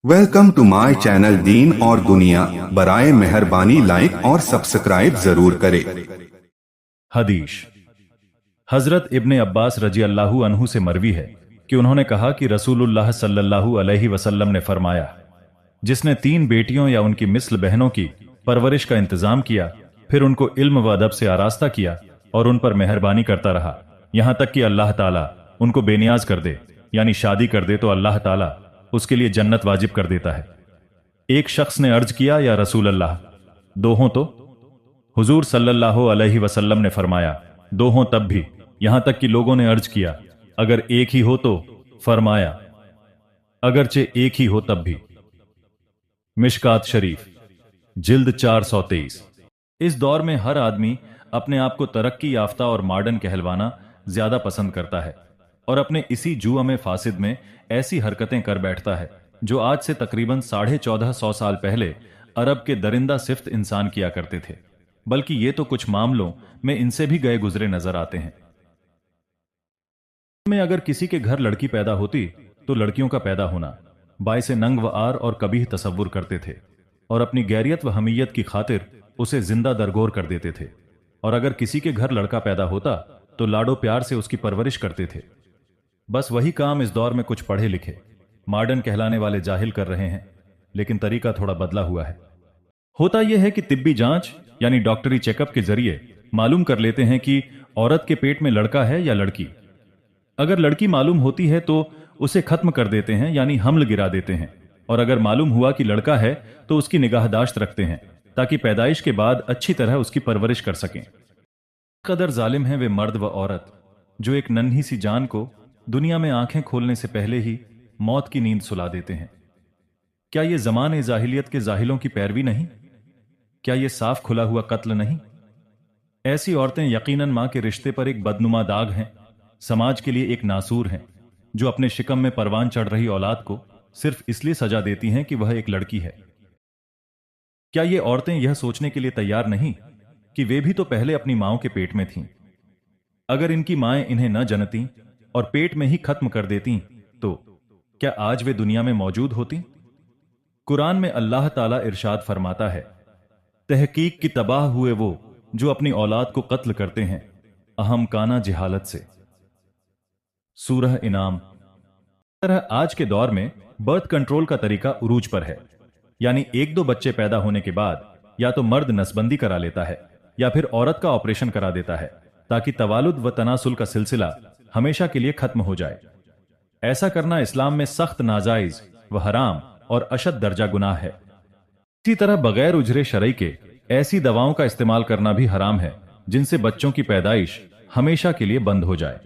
Welcome to my channel दीन और दुनिया। बराए मेहरबानी लाइक और सब्सक्राइब जरूर करें। हदीस हजरत इब्ने अब्बास रजी अल्लाहु अन्हु से मरवी है कि उन्होंने कहा कि रसूलुल्लाह सल्लल्लाहु अलैहि वसल्लम ने फरमाया, जिसने 3 बेटियों या उनकी मिस्ल बहनों की परवरिश का इंतजाम किया, फिर उनको इल्म व अदब से आरास्ता किया और उन पर मेहरबानी करता रहा यहां तक कि अल्लाह ताला उनको बेनियाज कर दे, यानी शादी कर दे, तो अल्लाह ताला उसके लिए जन्नत वाजिब कर देता है। एक शख्स ने अर्ज किया, या रसूल अल्लाह, दो हों तो? हुजूर सल्लल्लाहु अलैहि वसल्लम ने फरमाया, दो हों तब भी। यहां तक कि लोगों ने अर्ज किया, अगर एक ही हो तो? फरमाया, अगरचे एक ही हो तब भी। मिशकात शरीफ जिल्द 423। इस दौर में हर आदमी अपने आप को तरक्की याफ्ता और मॉडर्न कहलवाना ज्यादा पसंद करता है और अपने इसी जुआ में फासिद में ऐसी हरकतें कर बैठता है जो आज से तकरीबन 1450 साल पहले अरब के दरिंदा सिफ्त इंसान किया करते थे, बल्कि ये तो कुछ मामलों में इनसे भी गए गुजरे नजर आते हैं। में अगर किसी के घर लड़की पैदा होती तो लड़कियों का पैदा होना बाइसे नंग व आर और कबीह तसव्वुर करते थे और अपनी गैरियत व हमीयत की खातिर उसे जिंदा दरगोर कर देते थे। और अगर किसी के घर लड़का पैदा होता तो लाडो प्यार से उसकी परवरिश करते थे। बस वही काम इस दौर में कुछ पढ़े लिखे मॉडर्न कहलाने वाले जाहिल कर रहे हैं, लेकिन तरीका थोड़ा बदला हुआ है। होता यह है कि तिब्बी जांच यानी डॉक्टरी चेकअप के जरिए मालूम कर लेते हैं कि औरत के पेट में लड़का है या लड़की। अगर लड़की मालूम होती है तो उसे खत्म कर देते हैं, यानी हमल गिरा देते हैं, और अगर मालूम हुआ कि लड़का है तो उसकी निगाहदाश्त रखते हैं ताकि पैदाइश के बाद अच्छी तरह उसकी परवरिश कर सकें। कदर जालिम हैं वे मर्द व औरत जो एक नन्ही सी जान को दुनिया में आंखें खोलने से पहले ही मौत की नींद सुला देते हैं। क्या यह जमाने जाहिलियत के जाहिलों की पैरवी नहीं? क्या यह साफ खुला हुआ कत्ल नहीं? ऐसी औरतें यकीनन मां के रिश्ते पर एक बदनुमा दाग हैं, समाज के लिए एक नासूर हैं, जो अपने शिकम में परवान चढ़ रही औलाद को सिर्फ इसलिए सजा देती हैं कि वह एक लड़की है। क्या ये औरतें यह सोचने के लिए तैयार नहीं कि वे भी तो पहले अपनी माओं के पेट में थीं? अगर इनकी माएं इन्हें न जनती और पेट में ही खत्म कर देती तो क्या आज वे दुनिया में मौजूद होती? कुरान में अल्लाह ताला इरशाद फरमाता है, तहकीक की तबाह हुए वो जो अपनी औलाद को कत्ल करते हैं अहम काना जिहालत से। सूरह इनाम। तरह आज के दौर में बर्थ कंट्रोल का तरीका उरूज पर है, यानी 1-2 बच्चे पैदा होने के बाद या तो मर्द नसबंदी करा लेता है या फिर औरत का ऑपरेशन करा देता है ताकि तवालुद व तनासुल का सिलसिला हमेशा के लिए खत्म हो जाए। ऐसा करना इस्लाम में सख्त नाजायज व हराम और अशद दर्जा गुनाह है। इसी तरह बगैर उजरे शरई के ऐसी दवाओं का इस्तेमाल करना भी हराम है जिनसे बच्चों की पैदाइश हमेशा के लिए बंद हो जाए।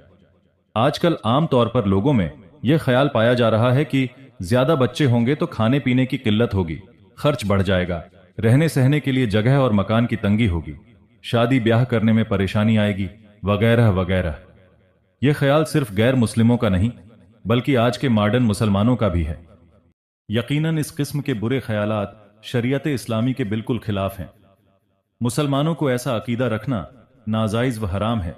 आजकल आम तौर पर लोगों में यह ख्याल पाया जा रहा है कि ज्यादा बच्चे होंगे तो खाने पीने की किल्लत होगी, खर्च बढ़ जाएगा, रहने सहने के लिए जगह और मकान की तंगी होगी, शादी ब्याह करने में परेशानी आएगी, वगैरह वगैरह। यह ख्याल सिर्फ गैर मुस्लिमों का नहीं बल्कि आज के मॉडर्न मुसलमानों का भी है। यकीनन इस किस्म के बुरे ख्यालात शरीयत इस्लामी के बिल्कुल खिलाफ हैं। मुसलमानों को ऐसा अकीदा रखना नाजायज व हराम है।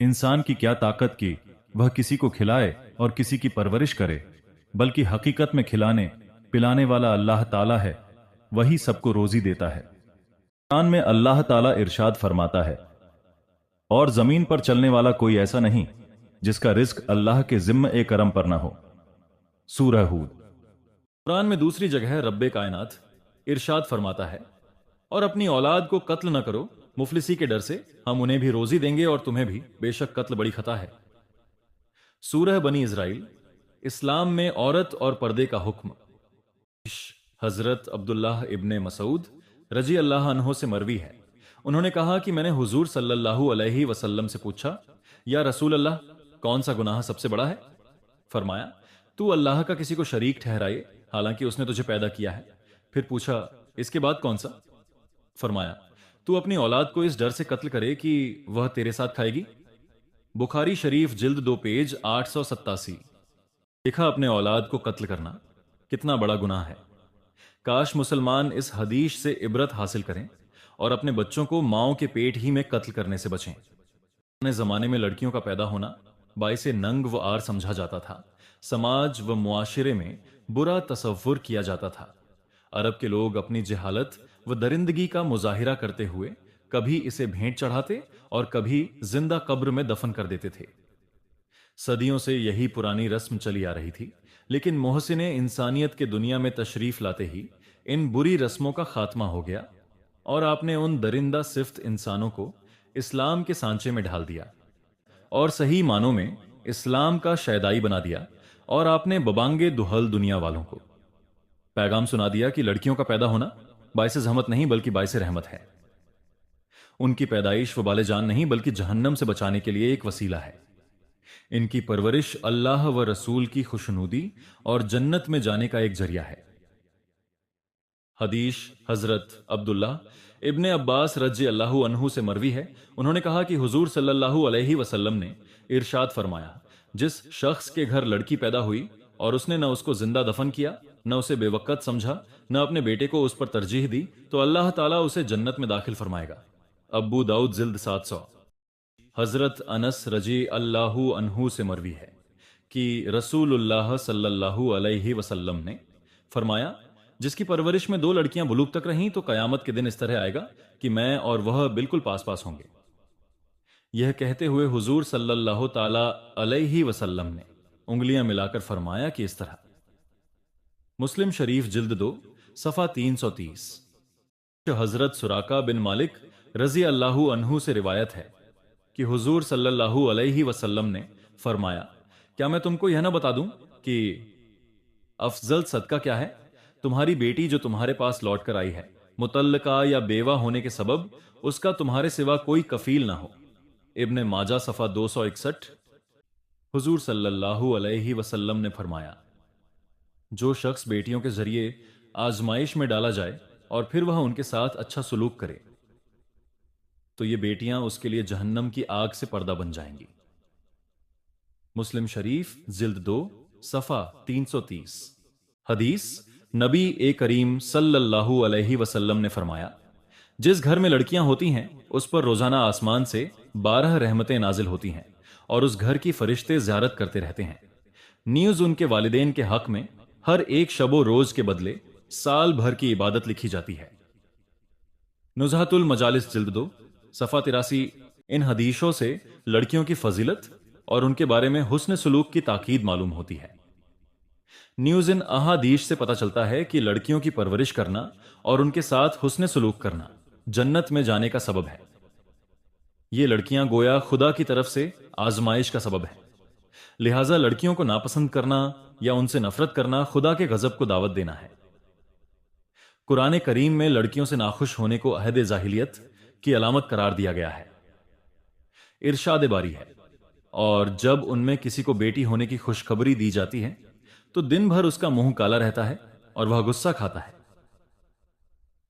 इंसान की क्या ताकत की वह किसी को खिलाए और किसी की परवरिश करे, बल्कि हकीकत में खिलाने पिलाने वाला अल्लाह ताला है, वही सबको रोजी देता है। कुरान में अल्लाह ताला इरशाद फरमाता है, और जमीन पर चलने वाला कोई ऐसा नहीं जिसका रिज्क अल्लाह के जिम्मे ए करम पर ना हो। सूरह हूद। कुरान में दूसरी जगह रब्बे कायनात इरशाद फरमाता है, और अपनी औलाद को कत्ल न करो मुफलिसी के डर से, हम उन्हें भी रोजी देंगे और तुम्हें भी, बेशक कत्ल बड़ी खता है। सूरह बनी इजराइल। इस्लाम में औरत और पर्दे का हुक्म। हजरत अब्दुल्लाह इब्ने मसूद रजी अल्लाह अन्हो से मरवी है, उन्होंने कहा कि मैंने हुजूर सल्लल्लाहु अलैहि वसल्लम से पूछा, या रसूल अल्लाह, कौन सा गुनाह सबसे बड़ा है? फरमाया, तू अल्लाह का किसी को शरीक ठहराए हालांकि उसने तुझे पैदा किया है। फिर पूछा, इसके बाद कौन सा? फरमाया, तू अपनी औलाद को इस डर से कत्ल करे कि वह तेरे साथ खाएगी। बुखारी शरीफ जिल्द 2 पेज 887। देखा अपने औलाद को कत्ल करना कितना बड़ा गुनाह है। काश मुसलमान इस हदीस से इबरत हासिल करें और अपने बच्चों को माओं के पेट ही में कत्ल करने से बचें। पुराने जमाने में लड़कियों का पैदा होना बाइसे नंग व आर समझा जाता था, समाज व मुआशरे में बुरा तसव्वुर किया जाता था। अरब के लोग अपनी जहालत व दरिंदगी का मुजाहिरा करते हुए कभी इसे भेंट चढ़ाते और कभी जिंदा कब्र में दफन कर देते थे। सदियों से यही पुरानी रस्म चली आ रही थी, लेकिन मोहसिन इंसानियत के दुनिया में तशरीफ लाते ही इन बुरी रस्मों का खात्मा हो गया और आपने उन दरिंदा सिफ्त इंसानों को इस्लाम के सांचे में ढाल दिया और सही मानों में इस्लाम का शैदाई बना दिया। और आपने बबांगे दुहल दुनिया वालों को पैगाम सुना दिया कि लड़कियों का पैदा होना बाइसे जहमत नहीं बल्कि बाइसे रहमत है। उनकी पैदाइश वबाले जान नहीं बल्कि जहन्नम से बचाने के लिए एक वसीला है। इनकी परवरिश अल्लाह व रसूल की खुशनुदी और जन्नत में जाने का एक जरिया है। हदीस हजरत अब्दुल्ला इब्ने अब्बास रजी अल्लाहु अन्हु से मरवी है। उन्होंने कहा कि हुजूर सल्लल्लाहु अलैहि वसल्लम ने इरशाद फरमाया, जिस शख्स के घर लड़की पैदा हुई और उसने न उसको जिंदा दफन किया, न उसे बेवकत समझा, न अपने बेटे को उस पर तरजीह दी, तो अल्लाह ताला उसे जन्नत में दाखिल फरमाएगा। अब्बू दाऊद जिल्द 700। हजरत अनस रजी अल्लाहु अन्हु से मरवी है कि रसूलुल्लाह सल्लल्लाहु अलैहि वसल्लम ने फरमाया, जिसकी परवरिश में 2 लड़कियां बुलूग तक रहीं तो कयामत के दिन इस तरह आएगा कि मैं और वह बिल्कुल पास पास होंगे। यह कहते हुए हुजूर सल्लल्लाहु ताला अलैहि वसल्लम ने उंगलियां मिलाकर फरमाया कि इस तरह। मुस्लिम शरीफ जिल्द 2 सफ़ा 330। हजरत सुराका बिन मालिक रजी अल्लाहु अन्हु से रिवायत है कि हुजूर सल्लल्लाहु अलैहि वसल्लम ने फरमाया, क्या मैं तुमको यह ना बता दूं कि अफजल सदका क्या है? तुम्हारी बेटी जो तुम्हारे पास लौट कर आई है, मुतल्लका या बेवा होने के सबब उसका तुम्हारे सिवा कोई कफील ना हो। इब्ने माजा सफ़ा 261। हुजूर सल्लल्लाहु अलैहि वसल्लम ने फरमाया, जो शख्स बेटियों के जरिए आजमाइश में डाला जाए और फिर वह उनके साथ अच्छा सलूक करे, तो ये बेटियां उसके लिए जहन्नम की आग से पर्दा बन जाएंगी। मुस्लिम शरीफ जिल्द 2 सफ़ा 330। हदीस नबी ए करीम सल्लल्लाहु अलैहि वसल्लम ने फरमाया, जिस घर में लड़कियां होती हैं उस पर रोजाना आसमान से 12 रहमतें नाजिल होती हैं और उस घर की फरिश्ते ज़ियारत करते रहते हैं। न्यूज़ उनके वालिदैन के हक में हर एक शबो रोज के बदले साल भर की इबादत लिखी जाती है। नुज़हतुल मजालिस जिल्द 2 सफ़ा 83। इन हदीसों से लड़कियों की फजीलत और उनके बारे में हुस्न सलूक की ताकीद मालूम होती है। न्यूज़ इन अहादीस से पता चलता है कि लड़कियों की परवरिश करना और उनके साथ हुस्न सलूक करना जन्नत में जाने का सबब है। ये लड़कियां गोया खुदा की तरफ से आजमाइश का सबब है। लिहाजा लड़कियों को नापसंद करना या उनसे नफरत करना खुदा के गजब को दावत देना है। कुरान करीम में लड़कियों से नाखुश होने को अहद जाहिलियत की अलामत करार दिया गया है। इरशाद बारी है, और जब उनमें किसी को बेटी होने की खुशखबरी दी जाती है तो दिन भर उसका मुंह काला रहता है और वह गुस्सा खाता है।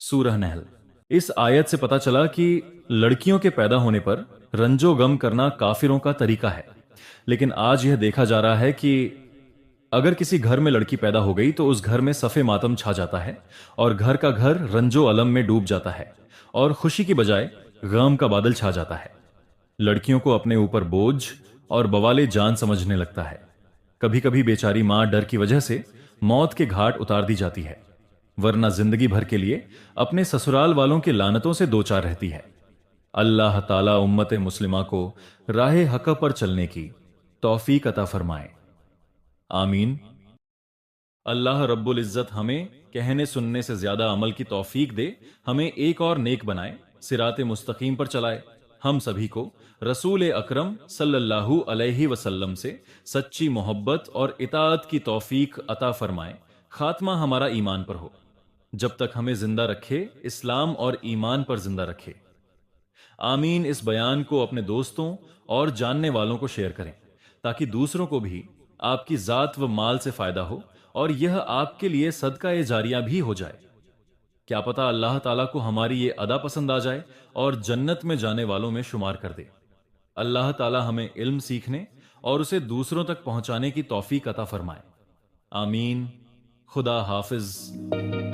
सूरह नहल। इस आयत से पता चला कि लड़कियों के पैदा होने पर रंजो गम करना काफिरों का तरीका है, लेकिन आज यह देखा जा रहा है कि अगर किसी घर में लड़की पैदा हो गई तो उस घर में सफ़े मातम छा जाता है और घर का घर रंजो अलम में डूब जाता है और खुशी की बजाय गम का बादल छा जाता है। लड़कियों को अपने ऊपर बोझ और बवाले जान समझने लगता है। कभी कभी बेचारी माँ डर की वजह से मौत के घाट उतार दी जाती है, वरना जिंदगी भर के लिए अपने ससुराल वालों के लानतों से दो चार रहती है। अल्लाह ताला उम्मत मुस्लिमा को राह हक पर चलने की तौफीक अता फरमाए, आमीन। अल्लाह रब्बुल इज्जत हमें कहने सुनने से ज्यादा अमल की तौफीक दे, हमें एक और नेक बनाए, सिराते मुस्तकीम पर चलाए। हम सभी को रसूल अकरम सल्लल्लाहु अलैहि वसल्लम से सच्ची मोहब्बत और इताअत की तौफीक अता फरमाए। खात्मा हमारा ईमान पर हो, जब तक हमें जिंदा रखे इस्लाम और ईमान पर जिंदा रखे, आमीन। इस बयान को अपने दोस्तों और जानने वालों को शेयर करें ताकि दूसरों को भी आपकी जात व माल से फायदा हो और यह आपके लिए सदका ए जारिया भी हो जाए। क्या पता अल्लाह ताला को हमारी ये अदा पसंद आ जाए और जन्नत में जाने वालों में शुमार कर दे। अल्लाह ताला हमें इल्म सीखने और उसे दूसरों तक पहुंचाने की तौफीक अता फरमाए, आमीन। खुदा हाफिज।